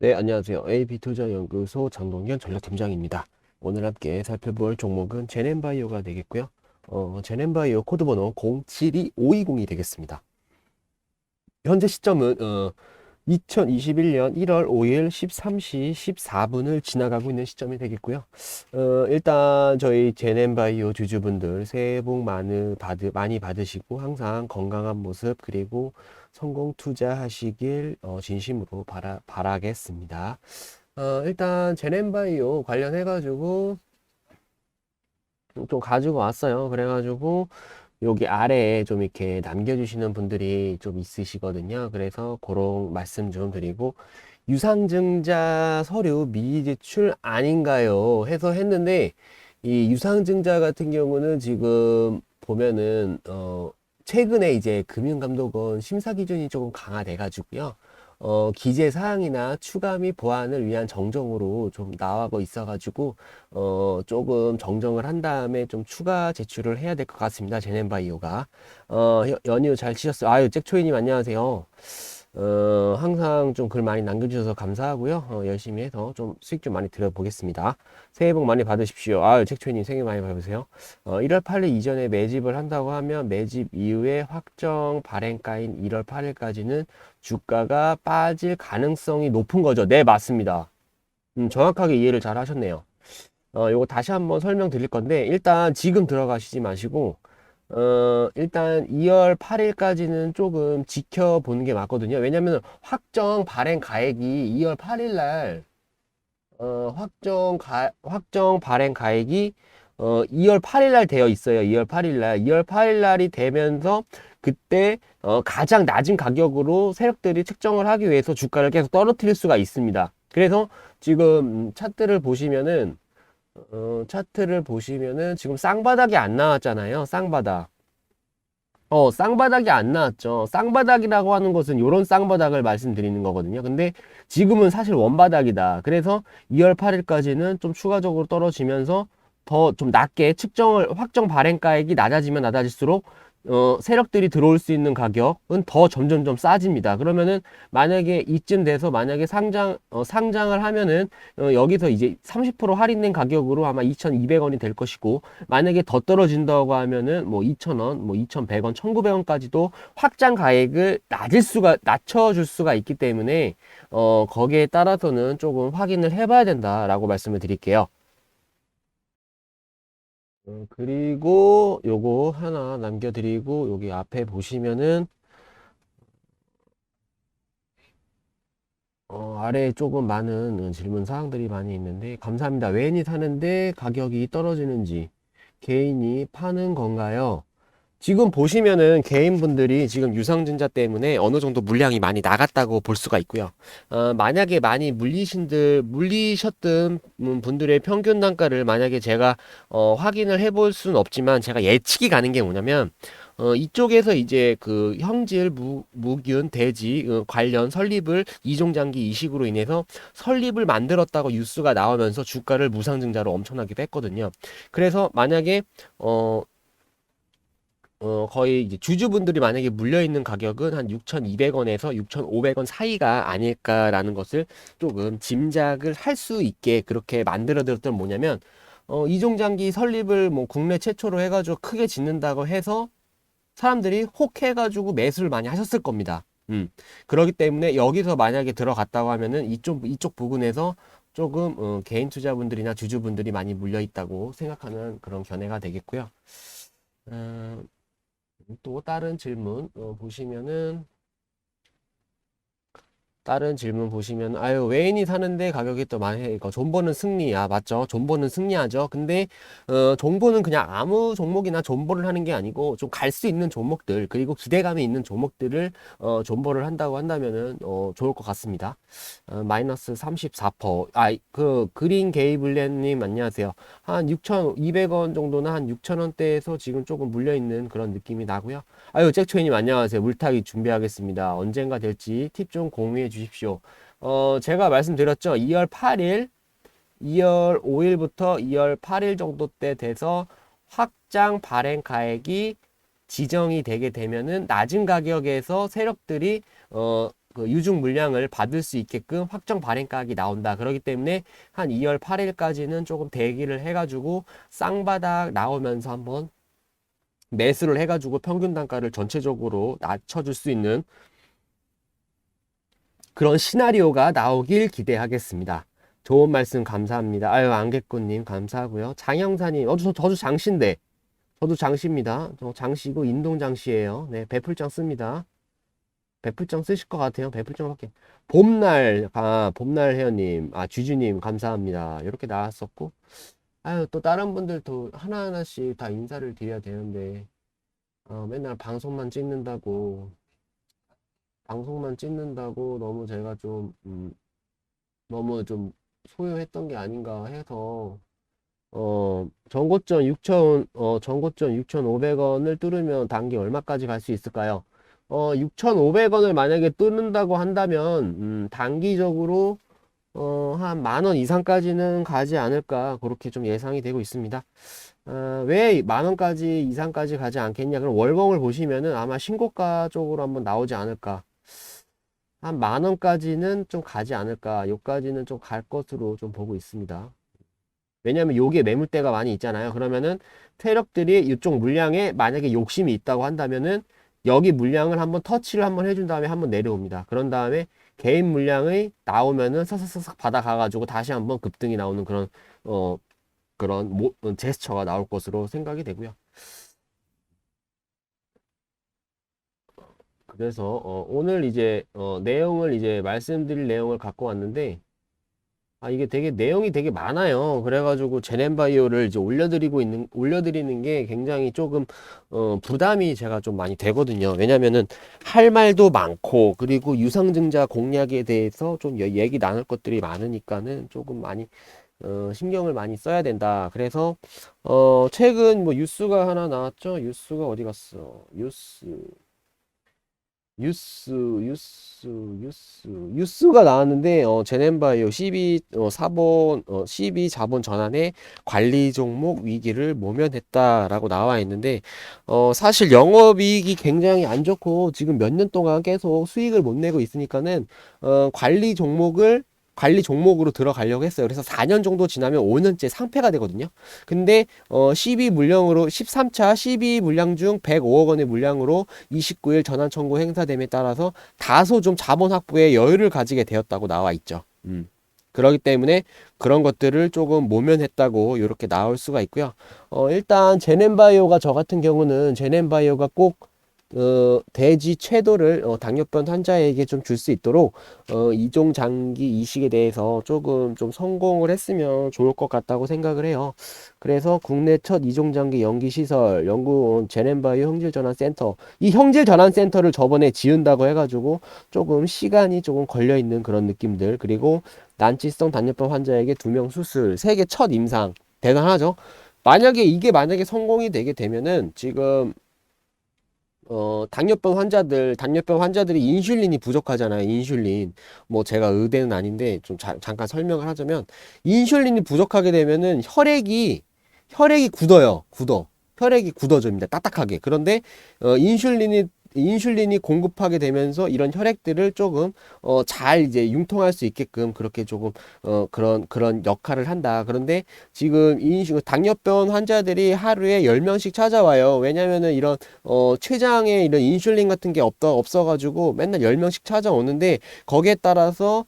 네, 안녕하세요. AB투자연구소 장동현 전략팀장입니다. 오늘 함께 살펴볼 종목은 제넨바이오가 되겠고요. 제넨바이오 코드번호 072520이 되겠습니다. 현재 시점은 2021년 1월 5일 13시 14분을 지나가고 있는 시점이 되겠고요. 일단 저희 제넨바이오 주주분들 새해 복 많이 받으시고 항상 건강한 모습 그리고 성공 투자하시길 진심으로 바라겠습니다. 일단 제넨바이오 관련해가지고 좀 가지고 왔어요. 그래가지고 여기 아래에 좀 이렇게 남겨주시는 분들이 좀 있으시거든요. 그래서 그런 말씀 좀 드리고 유상증자 서류 미리 제출 아닌가요? 해서 했는데 이 유상증자 같은 경우는 지금 보면은 최근에 이제 금융감독원 심사 기준이 조금 강화돼 가지고요. 기재 사항이나 추가 및 보완을 위한 정정으로 좀 나와고 있어가지고 조금 정정을 한 다음에 좀 추가 제출을 해야 될 것 같습니다. 제넨바이오가 연휴 잘 치셨어요. 아유 잭초이님 안녕하세요. 항상 좀 글 많이 남겨주셔서 감사하고요. 열심히 해서 좀 수익 좀 많이 들어보겠습니다. 새해 복 많이 받으십시오. 아유 잭초이님 생일 많이 받으세요. 1월 8일 이전에 매집을 한다고 하면 매집 이후에 확정 발행가인 1월 8일까지는 주가가 빠질 가능성이 높은 거죠. 네, 맞습니다. 정확하게 이해를 잘 하셨네요. 요거 다시 한번 설명드릴 건데, 일단 지금 들어가시지 마시고, 일단 2월 8일까지는 조금 지켜보는 게 맞거든요. 왜냐면 확정 발행 가액이 2월 8일 날, 확정 발행 가액이 2월 8일 날 되어 있어요. 2월 8일 날. 2월 8일 날이 되면서 그때 가장 낮은 가격으로 세력들이 측정을 하기 위해서 주가를 계속 떨어뜨릴 수가 있습니다. 그래서 지금 차트를 보시면은 지금 쌍바닥이 안 나왔잖아요. 쌍바닥. 쌍바닥이 안 나왔죠. 쌍바닥이라고 하는 것은 요런 쌍바닥을 말씀드리는 거거든요. 근데 지금은 사실 원바닥이다. 그래서 2월 8일까지는 좀 추가적으로 떨어지면서 더 좀 낮게 확정 발행가액이 낮아지면 낮아질수록 세력들이 들어올 수 있는 가격은 더 점점점 싸집니다. 그러면은 만약에 이쯤 돼서 만약에 상장을 하면은 여기서 이제 30% 할인된 가격으로 아마 2,200원이 될 것이고 만약에 더 떨어진다고 하면은 뭐 2,000원, 뭐 2,100원, 1,900원까지도 확장 가액을 낮춰줄 수가 있기 때문에 거기에 따라서는 조금 확인을 해봐야 된다라고 말씀을 드릴게요. 그리고 요거 하나 남겨드리고 여기 앞에 보시면은 아래에 조금 많은 질문 사항들이 많이 있는데 감사합니다. 웬이 사는데 가격이 떨어지는지 개인이 파는 건가요? 지금 보시면은 개인분들이 지금 유상증자 때문에 어느 정도 물량이 많이 나갔다고 볼 수가 있고요. 만약에 많이 물리셨던 분들의 평균 단가를 만약에 제가 확인을 해볼 수는 없지만 제가 예측이 가는 게 뭐냐면 이쪽에서 이제 그 형질 무균 대지 관련 설립을 이종장기 이식으로 인해서 설립을 만들었다고 뉴스가 나오면서 주가를 무상증자로 엄청나게 뺐거든요. 그래서 만약에 거의 이제 주주분들이 만약에 물려있는 가격은 한 6,200원에서 6,500원 사이가 아닐까라는 것을 조금 짐작을 할 수 있게 그렇게 만들어드렸던 뭐냐면, 이종장기 설립을 뭐 국내 최초로 해가지고 크게 짓는다고 해서 사람들이 혹 해가지고 매수를 많이 하셨을 겁니다. 그렇기 때문에 여기서 만약에 들어갔다고 하면은 이쪽 부분에서 조금, 개인 투자분들이나 주주분들이 많이 물려있다고 생각하는 그런 견해가 되겠고요. 음, 또 다른 질문 보시면 아유 외인이 사는데 가격이 또 많이 이거 존버는 승리야 맞죠? 존버는 승리하죠. 근데 존버는 그냥 아무 종목이나 존버를 하는 게 아니고 좀 갈 수 있는 종목들 그리고 기대감이 있는 종목들을 존버를 한다고 한다면은 좋을 것 같습니다. 마이너스 34%. 그 그린 게이블렛님 안녕하세요. 한 6,200원 정도나 한 6,000원대에서 지금 조금 물려 있는 그런 느낌이 나고요. 아유, 잭초이님 안녕하세요. 물타기 준비하겠습니다. 언젠가 될지 팁 좀 공유해 주십시오. 제가 말씀드렸죠. 2월 5일부터 2월 8일 정도 때 돼서 확장 발행 가액이 지정이 되게 되면은 낮은 가격에서 세력들이 그 유증 물량을 받을 수 있게끔 확정 발행가격이 나온다. 그렇기 때문에 한 2월 8일까지는 조금 대기를 해가지고 쌍바닥 나오면서 한번 매수를 해가지고 평균 단가를 전체적으로 낮춰줄 수 있는 그런 시나리오가 나오길 기대하겠습니다. 좋은 말씀 감사합니다. 아유, 안개꽃님 감사하고요. 장영사님, 저도 장시인데, 저도 장시입니다. 저 장시고 인동 장시예요. 네, 배풀장 씁니다. 배풀장 쓰실 것 같아요. 배풀장밖에. 봄날 회원님, 쥐주님 감사합니다. 이렇게 나왔었고, 아유, 또 다른 분들도 하나하나씩 다 인사를 드려야 되는데, 맨날 방송만 찍는다고 너무 제가 좀, 너무 좀 소요했던 게 아닌가 해서, 전고점 6,500원을 뚫으면 단기 얼마까지 갈 수 있을까요? 6,500원을 만약에 뚫는다고 한다면, 단기적으로, 한 10,000원 이상까지는 가지 않을까, 그렇게 좀 예상이 되고 있습니다. 왜 10,000원까지 이상까지 가지 않겠냐? 그럼 월봉을 보시면은 아마 신고가 쪽으로 한번 나오지 않을까. 한 10,000원까지는 좀 가지 않을까. 요까지는 좀 갈 것으로 좀 보고 있습니다. 왜냐면 요게 매물대가 많이 있잖아요. 그러면은 세력들이 이쪽 물량에 만약에 욕심이 있다고 한다면은 여기 물량을 한번 터치를 한번 해준 다음에 한번 내려옵니다. 그런 다음에 개인 물량이 나오면은 서서서서 받아가가지고 다시 한번 급등이 나오는 그런 제스처가 나올 것으로 생각이 되고요. 그래서 오늘 이제 내용을 이제 말씀드릴 내용을 갖고 왔는데 이게 되게 내용이 되게 많아요. 그래가지고 제넨바이오를 이제 올려드리는 게 굉장히 조금 부담이 제가 좀 많이 되거든요. 왜냐면은 할 말도 많고 그리고 유상증자 공략에 대해서 좀 얘기 나눌 것들이 많으니까는 조금 많이 신경을 많이 써야 된다. 그래서 최근 뭐 뉴스가 하나 나왔죠. 뉴스가 어디 갔어? 뉴스가 나왔는데, 제넨바이오 12 자본 전환에 관리 종목 위기를 모면했다라고 나와 있는데, 사실 영업이익이 굉장히 안 좋고, 지금 몇 년 동안 계속 수익을 못 내고 있으니까는, 관리 종목으로 들어가려고 했어요. 그래서 4년 정도 지나면 5년째 상폐가 되거든요. 근데 13차 12 물량 중 105억 원의 물량으로 29일 전환 청구 행사됨에 따라서 다소 좀 자본 확보에 여유를 가지게 되었다고 나와 있죠. 그렇기 때문에 그런 것들을 조금 모면했다고 이렇게 나올 수가 있고요. 일단 제넨바이오가 저 같은 경우는 제넨바이오가 꼭 대지 채도를 당뇨병 환자에게 좀 줄 수 있도록 이종 장기 이식에 대해서 조금 좀 성공을 했으면 좋을 것 같다고 생각을 해요. 그래서 국내 첫 이종 장기 연기 시설 연구원 제넨바이오 형질전환센터, 이 형질전환센터를 저번에 지은다고 해가지고 조금 시간이 조금 걸려 있는 그런 느낌들, 그리고 난치성 당뇨병 환자에게 2명 수술, 세계 첫 임상, 대단하죠. 만약에 성공이 되게 되면은 지금 당뇨병 환자들이 인슐린이 부족하잖아요. 인슐린. 뭐 제가 의대는 아닌데 좀 잠깐 설명을 하자면, 인슐린이 부족하게 되면은 혈액이 굳어요. 혈액이 굳어집니다. 딱딱하게. 그런데 인슐린이 공급하게 되면서 이런 혈액들을 조금 잘 이제 융통할 수 있게끔 그렇게 조금 그런 역할을 한다. 그런데 지금 당뇨병 환자들이 하루에 10명씩 찾아와요. 왜냐면은 이런 췌장에 이런 인슐린 같은 게 없어가지고 맨날 10명씩 찾아오는데, 거기에 따라서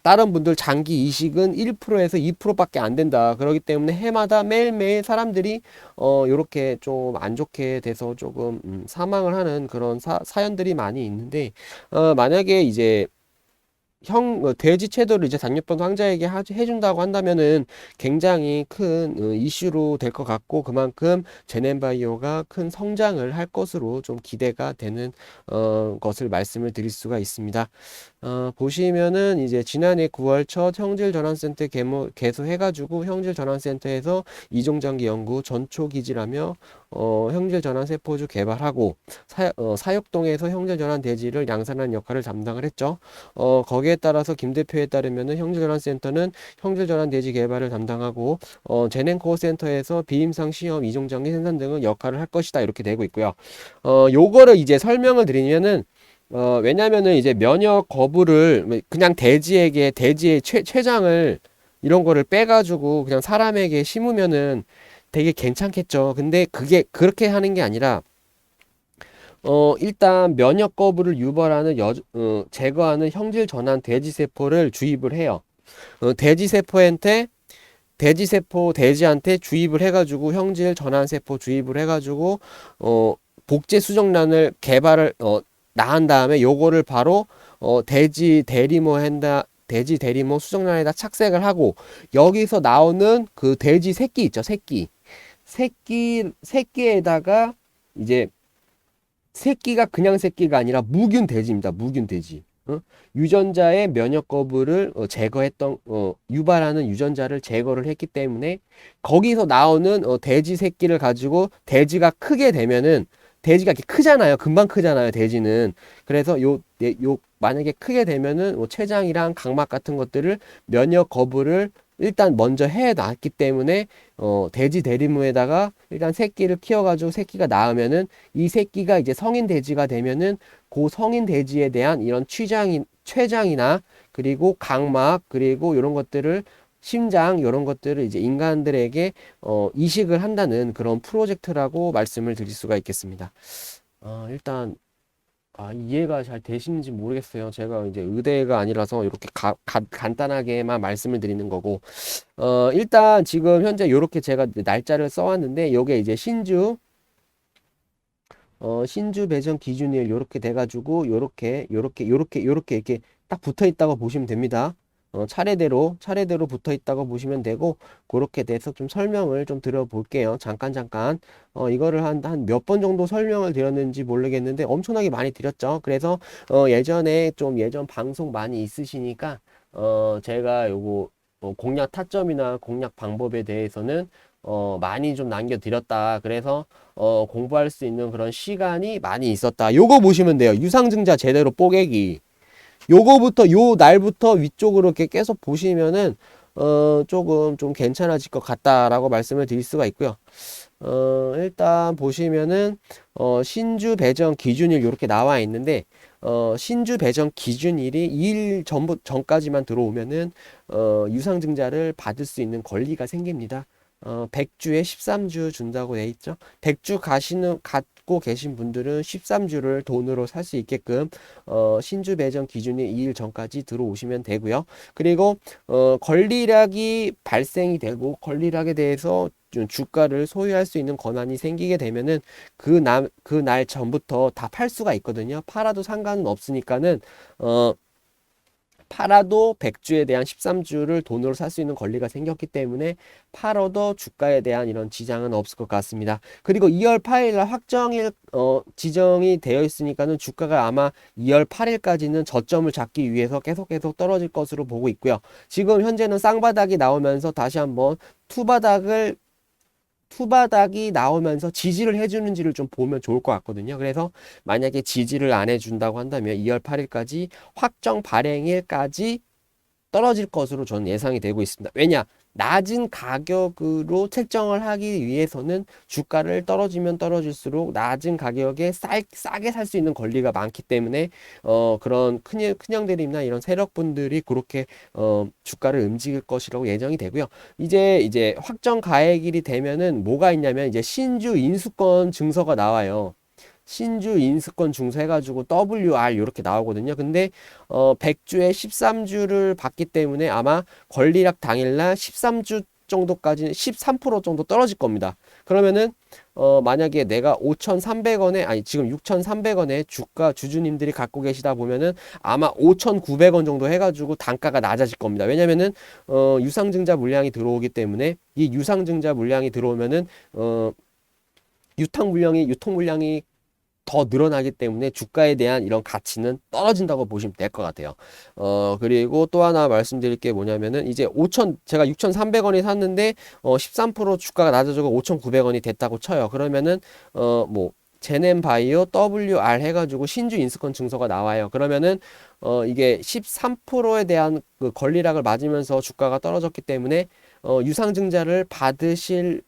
다른 분들 장기 이식은 1%에서 2%밖에 안 된다. 그렇기 때문에 해마다 매일매일 사람들이 요렇게 좀 안 좋게 돼서 조금 사망을 하는 그런 사연들이 많이 있는데, 만약에 이제 돼지 채도를 이제 당뇨병 환자에게 해준다고 한다면은 굉장히 큰 이슈로 될 것 같고, 그만큼 제넨바이오가 큰 성장을 할 것으로 좀 기대가 되는 것을 말씀을 드릴 수가 있습니다. 보시면은 이제 지난해 9월 첫 형질전환센터 개소해가지고 형질전환센터에서 이종장기 연구 전초기지라며 형질전환세포주 개발하고 사육동에서 형질전환 대지를 양산하는 역할을 담당을 했죠. 거기에 따라서 김 대표에 따르면은 형질전환센터는 형질전환 대지 개발을 담당하고 제넨코어 센터에서 비임상 시험 이종장기 생산 등은 역할을 할 것이다, 이렇게 되고 있고요. 요거를 이제 설명을 드리면은 왜냐면은 이제 면역 거부를 그냥 돼지의 췌장을 이런 거를 빼가지고 그냥 사람에게 심으면은 되게 괜찮겠죠. 근데 그게 그렇게 하는 게 아니라 일단 면역 거부를 유발하는 제거하는 형질 전환 돼지 세포를 주입을 해요. 돼지한테 주입을 해가지고 형질 전환 세포 주입을 해가지고 어 복제 수정란을 낳은 다음에 요거를 바로 돼지 대리모 수정란에다 착색을 하고 여기서 나오는 그 돼지 새끼 있죠, 새끼에다가 이제 새끼가 그냥 새끼가 아니라 무균 돼지입니다. 무균 돼지. 유전자의 면역 거부를 유발하는 유전자를 제거를 했기 때문에 거기서 나오는 돼지 새끼를 가지고 돼지가 크게 되면은 돼지가 이렇게 크잖아요. 금방 크잖아요. 돼지는. 그래서 만약에 크게 되면은 췌장이랑 각막 같은 것들을 면역 거부를 일단 먼저 해 놨기 때문에 돼지 대리무에다가 일단 새끼를 키워가지고 새끼가 낳으면은 이 새끼가 이제 성인 돼지가 되면은 그 성인 돼지에 대한 이런 췌장이나 그리고 각막 그리고 이런 것들을 심장 이런 것들을 이제 인간들에게 이식을 한다는 그런 프로젝트라고 말씀을 드릴 수가 있겠습니다. 일단 이해가 잘 되시는지 모르겠어요. 제가 이제 의대가 아니라서 이렇게 간단하게만 말씀을 드리는 거고, 일단 지금 현재 이렇게 제가 날짜를 써왔는데, 요게 이제 신주 배정 기준일 요렇게 돼가지고 요렇게 이렇게 딱 붙어 있다고 보시면 됩니다. 차례대로 붙어 있다고 보시면 되고 그렇게 돼서 좀 설명을 좀 드려볼게요. 잠깐 이거를 한 몇 번 정도 설명을 드렸는지 모르겠는데 엄청나게 많이 드렸죠. 그래서 예전에 좀 예전 방송 많이 있으시니까 제가 요거 공략 타점이나 공략 방법에 대해서는 많이 좀 남겨드렸다. 그래서 공부할 수 있는 그런 시간이 많이 있었다. 요거 보시면 돼요. 유상증자 제대로 뽀개기. 요 날부터 위쪽으로 이렇게 계속 보시면은 조금 좀 괜찮아질 것 같다라고 말씀을 드릴 수가 있고요. 일단 보시면은 신주 배정 기준일 이렇게 나와 있는데 신주 배정 기준일이 2일 전까지만 들어오면은 유상증자를 받을 수 있는 권리가 생깁니다. 100주에 13주 준다고 돼 있죠. 100주 갖고 계신 분들은 13주를 돈으로 살 수 있게끔 신주 배정 기준이 2일 전까지 들어오시면 되고요. 그리고 권리락이 발생이 되고 권리락에 대해서 주가를 소유할 수 있는 권한이 생기게 되면은 그 날 전부터 다 팔 수가 있거든요. 팔아도 상관은 없으니까는 팔아도 100주에 대한 13주를 돈으로 살 수 있는 권리가 생겼기 때문에 팔아도 주가에 대한 이런 지장은 없을 것 같습니다. 그리고 2월 8일 날 확정일 지정이 되어 있으니까는 주가가 아마 2월 8일까지는 저점을 잡기 위해서 계속 떨어질 것으로 보고 있고요. 지금 현재는 쌍바닥이 나오면서 다시 한번 투바닥이 나오면서 지지를 해주는지를 좀 보면 좋을 것 같거든요. 그래서 만약에 지지를 안 해준다고 한다면 2월 8일까지 확정 발행일까지 떨어질 것으로 저는 예상이 되고 있습니다. 왜냐? 낮은 가격으로 책정을 하기 위해서는 주가를 떨어지면 떨어질수록 낮은 가격에 싸게 살 수 있는 권리가 많기 때문에 그런 큰형들이나 이런 세력분들이 그렇게 주가를 움직일 것이라고 예정이 되고요. 이제 확정 가액일이 되면은 뭐가 있냐면 이제 신주 인수권 증서가 나와요. 신주 인수권 증서 해가지고 WR 이렇게 나오거든요. 근데 100주에 13주를 받기 때문에 아마 권리락 당일날 13주 정도까지 13% 정도 떨어질 겁니다. 그러면은 만약에 내가 5,300원에 아니 지금 6,300원에 주가 주주님들이 갖고 계시다 보면은 아마 5,900원 정도 해가지고 단가가 낮아질 겁니다. 왜냐면은 유상증자 물량이 들어오기 때문에 이 유상증자 물량이 들어오면은 유통 물량이 더 늘어나기 때문에 주가에 대한 이런 가치는 떨어진다고 보시면 될 것 같아요. 그리고 또 하나 말씀드릴 게 뭐냐면은 이제 제가 6,300원에 샀는데 13% 주가가 낮아지고 5,900원이 됐다고 쳐요. 그러면은 뭐 제넨바이오 WR 해가지고 신주 인수권 증서가 나와요. 그러면은 이게 13%에 대한 그 권리락을 맞으면서 주가가 떨어졌기 때문에 유상증자를 받으실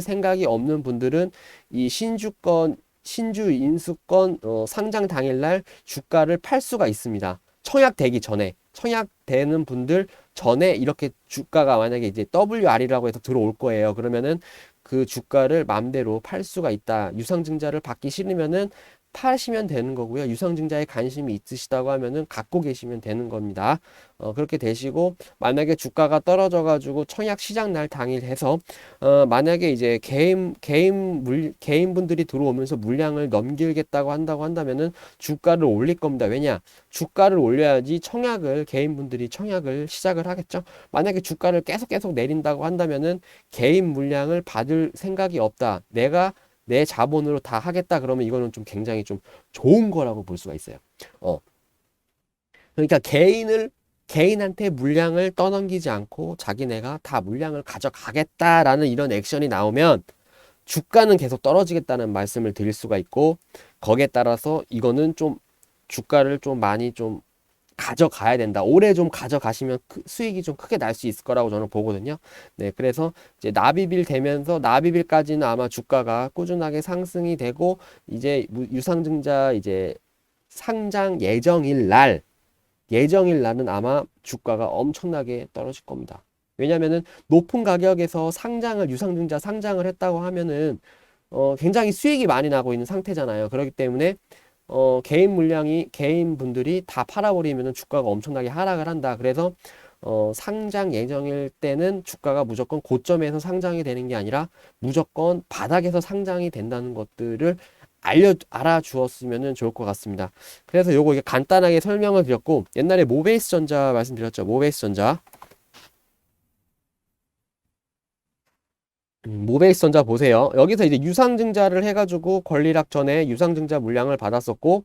생각이 없는 분들은 이 신주권 신주 인수권 상장 당일날 주가를 팔 수가 있습니다. 청약되기 전에, 청약되는 분들 전에 이렇게 주가가 만약에 이제 WR이라고 해서 들어올 거예요. 그러면은 그 주가를 맘대로 팔 수가 있다. 유상증자를 받기 싫으면은 파시면 되는 거고요. 유상증자에 관심이 있으시다고 하면은 갖고 계시면 되는 겁니다. 그렇게 되시고, 만약에 주가가 떨어져 가지고 청약 시작 날 당일 해서 만약에 이제 개인분들이 들어오면서 물량을 넘기겠다고 한다면은 주가를 올릴 겁니다. 왜냐? 주가를 올려야지 개인분들이 청약을 시작을 하겠죠. 만약에 주가를 계속 내린다고 한다면은 개인 물량을 받을 생각이 없다. 내가 내 자본으로 다 하겠다 그러면 이거는 좀 굉장히 좀 좋은 거라고 볼 수가 있어요. 어. 그러니까 개인한테 물량을 떠넘기지 않고 자기네가 다 물량을 가져가겠다라는 이런 액션이 나오면 주가는 계속 떨어지겠다는 말씀을 드릴 수가 있고, 거기에 따라서 이거는 좀 주가를 좀 많이 좀 가져가야 된다. 올해 좀 가져가시면 수익이 좀 크게 날 수 있을 거라고 저는 보거든요. 네, 그래서 이제 납입일 되면서 납입일까지는 아마 주가가 꾸준하게 상승이 되고, 이제 유상증자 이제 상장 예정일 날은 아마 주가가 엄청나게 떨어질 겁니다. 왜냐면은 높은 가격에서 유상증자 상장을 했다고 하면은 굉장히 수익이 많이 나고 있는 상태잖아요. 그렇기 때문에 개인 분들이 다 팔아버리면 주가가 엄청나게 하락을 한다. 그래서 상장 예정일 때는 주가가 무조건 고점에서 상장이 되는 게 아니라 무조건 바닥에서 상장이 된다는 것들을 알아주었으면 좋을 것 같습니다. 그래서 요거 이게 간단하게 설명을 드렸고, 옛날에 모베이스 전자 말씀드렸죠. 모베이스 전자. 모베이스 전자 보세요. 여기서 이제 유상증자를 해가지고 권리락 전에 유상증자 물량을 받았었고,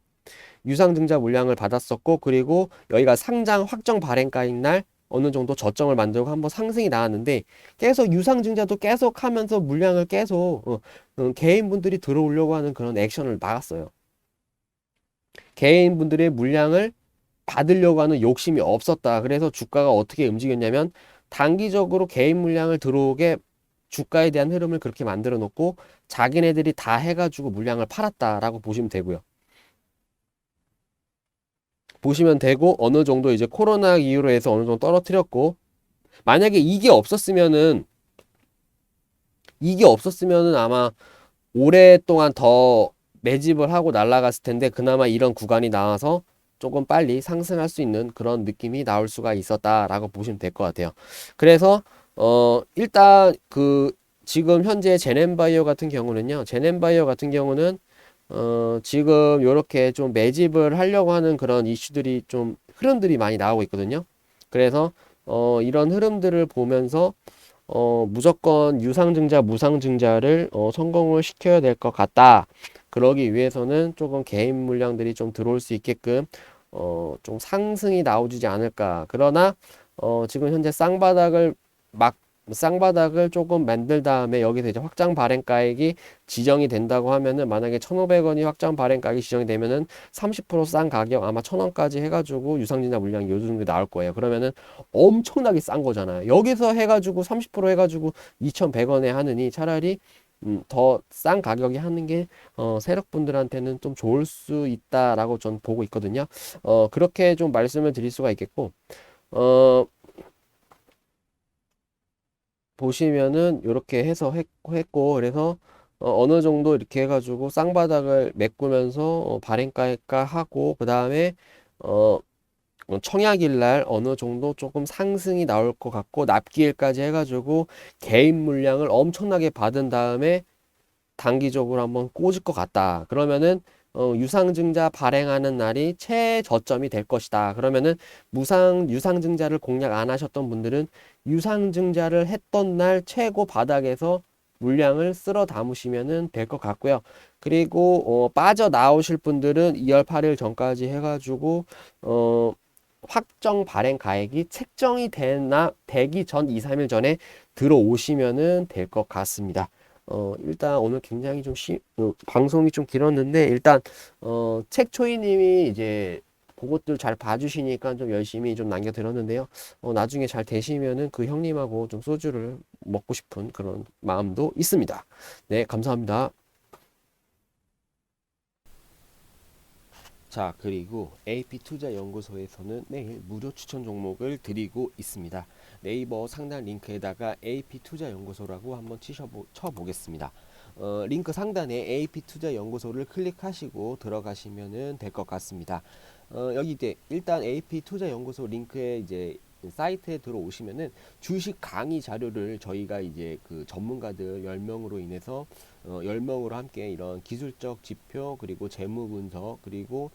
그리고 여기가 상장 확정 발행가인 날 어느 정도 저점을 만들고 한번 상승이 나왔는데, 계속 유상증자도 계속 하면서 물량을 계속 개인분들이 들어오려고 하는 그런 액션을 막았어요. 개인분들의 물량을 받으려고 하는 욕심이 없었다. 그래서 주가가 어떻게 움직였냐면, 단기적으로 개인 물량을 들어오게 주가에 대한 흐름을 그렇게 만들어 놓고 자기네들이 다 해가지고 물량을 팔았다라고 보시면 되고요. 보시면 되고, 어느 정도 이제 코로나 이후로 해서 어느 정도 떨어뜨렸고, 만약에 이게 없었으면은 아마 오랫동안 더 매집을 하고 날아갔을 텐데, 그나마 이런 구간이 나와서 조금 빨리 상승할 수 있는 그런 느낌이 나올 수가 있었다라고 보시면 될 것 같아요. 그래서 일단 지금 현재 제넨바이오 같은 경우는 지금 요렇게 좀 매집을 하려고 하는 그런 이슈들이 좀 흐름들이 많이 나오고 있거든요. 그래서 이런 흐름들을 보면서 무조건 유상증자, 무상증자를 성공을 시켜야 될 것 같다. 그러기 위해서는 조금 개인 물량들이 좀 들어올 수 있게끔 좀 상승이 나오지 않을까. 그러나 지금 현재 쌍바닥을 조금 만들 다음에 여기서 이제 확장 발행가액이 지정이 된다고 하면은, 만약에 1,500원이 확장 발행가액이 지정이 되면은 30%싼 가격 아마 1,000원까지 해가지고 유상증자 물량이 요 정도 나올 거예요. 그러면은 엄청나게 싼 거잖아요. 여기서 해가지고 30% 해가지고 2,100원에 하느니 차라리 더 싼 가격에 하는 게 세력분들한테는 좀 좋을 수 있다라고 전 보고 있거든요. 그렇게 좀 말씀을 드릴 수가 있겠고, 어, 보시면은 이렇게 해서 했고, 그래서 어느 정도 이렇게 해가지고 쌍바닥을 메꾸면서 발행가액가 하고, 그 다음에 어, 청약일 날 어느 정도 조금 상승이 나올 것 같고, 납기일까지 해가지고 개인 물량을 엄청나게 받은 다음에 단기적으로 한번 꽂을 것 같다. 그러면은 유상증자 발행하는 날이 최저점이 될 것이다. 그러면은 유상증자를 공략 안 하셨던 분들은 유상증자를 했던 날 최고 바닥에서 물량을 쓸어 담으시면은 될 것 같고요. 그리고 빠져나오실 분들은 2월 8일 전까지 해가지고 확정 발행 가액이 책정이 되기 전 2, 3일 전에 들어오시면은 될 것 같습니다. 일단 오늘 굉장히 좀 방송이 좀 길었는데, 일단 책초이님이 이제 그것들 잘 봐주시니까 좀 열심히 좀 남겨드렸는데요. 나중에 잘 되시면은 그 형님하고 좀 소주를 먹고 싶은 그런 마음도 있습니다. 네, 감사합니다. 자, 그리고 AP투자연구소에서는 매일 무료 추천 종목을 드리고 있습니다. 네이버 상단 링크에다가 AP투자연구소라고 한번 쳐보겠습니다. 링크 상단에 AP투자연구소를 클릭하시고 들어가시면 될 것 같습니다. 여기 이제 일단 AP투자연구소 링크에 이제 사이트에 들어오시면은 주식 강의 자료를 저희가 이제 그 전문가들 10명으로 인해서 10명으로 함께 이런 기술적 지표 그리고 재무 분석 그리고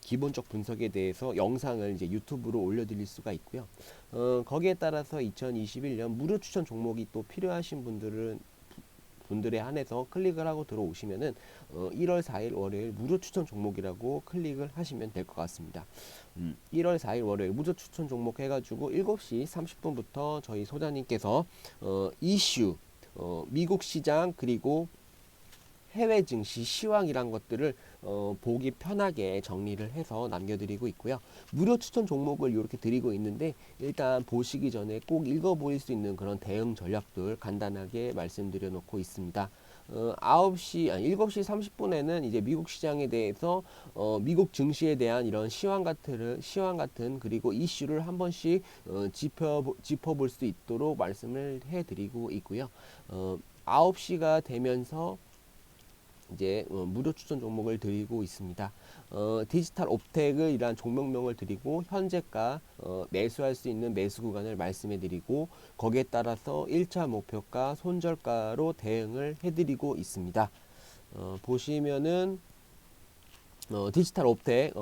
기본적 분석에 대해서 영상을 이제 유튜브로 올려드릴 수가 있고요. 거기에 따라서 2021년 무료 추천 종목이 또 필요하신 분들에 한해서 클릭을 하고 들어오시면은 1월 4일 월요일 무료 추천 종목이라고 클릭을 하시면 될 것 같습니다. 1월 4일 월요일 무료 추천 종목 해가지고 7시 30분부터 저희 소장님께서 이슈 미국 시장 그리고 해외 증시 시황이란 것들을 보기 편하게 정리를 해서 남겨드리고 있고요. 무료 추천 종목을 이렇게 드리고 있는데 일단 보시기 전에 꼭 읽어보일 수 있는 그런 대응 전략들 간단하게 말씀드려 놓고 있습니다. 7시 30분에는 이제 미국 시장에 대해서 미국 증시에 대한 이런 시황 같은 그리고 이슈를 한 번씩 짚어볼 수 있도록 말씀을 해드리고 있고요. 9시가 되면서 이제 무료 추천 종목을 드리고 있습니다. 디지털 옵텍을 이러한 종목명을 드리고 현재가 매수할 수 있는 매수 구간을 말씀해 드리고 거기에 따라서 1차 목표가 손절가로 대응을 해드리고 있습니다. 보시면은 디지털 옵텍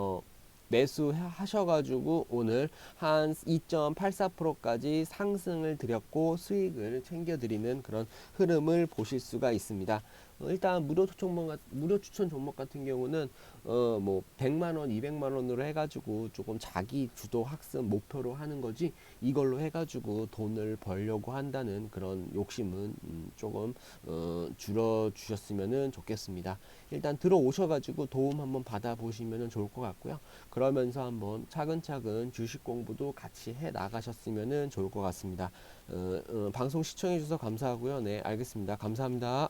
매수하셔가지고 오늘 한 2.84%까지 상승을 드렸고 수익을 챙겨드리는 그런 흐름을 보실 수가 있습니다. 일단 무료 추천 종목 같은 경우는 뭐 100만원, 200만원으로 해가지고 조금 자기 주도 학습 목표로 하는 거지 이걸로 해가지고 돈을 벌려고 한다는 그런 욕심은 조금 줄여주셨으면 좋겠습니다. 일단 들어오셔가지고 도움 한번 받아보시면 좋을 것 같고요. 그러면서 한번 차근차근 주식 공부도 같이 해 나가셨으면 좋을 것 같습니다. 방송 시청해 주셔서 감사하고요. 네, 알겠습니다. 감사합니다.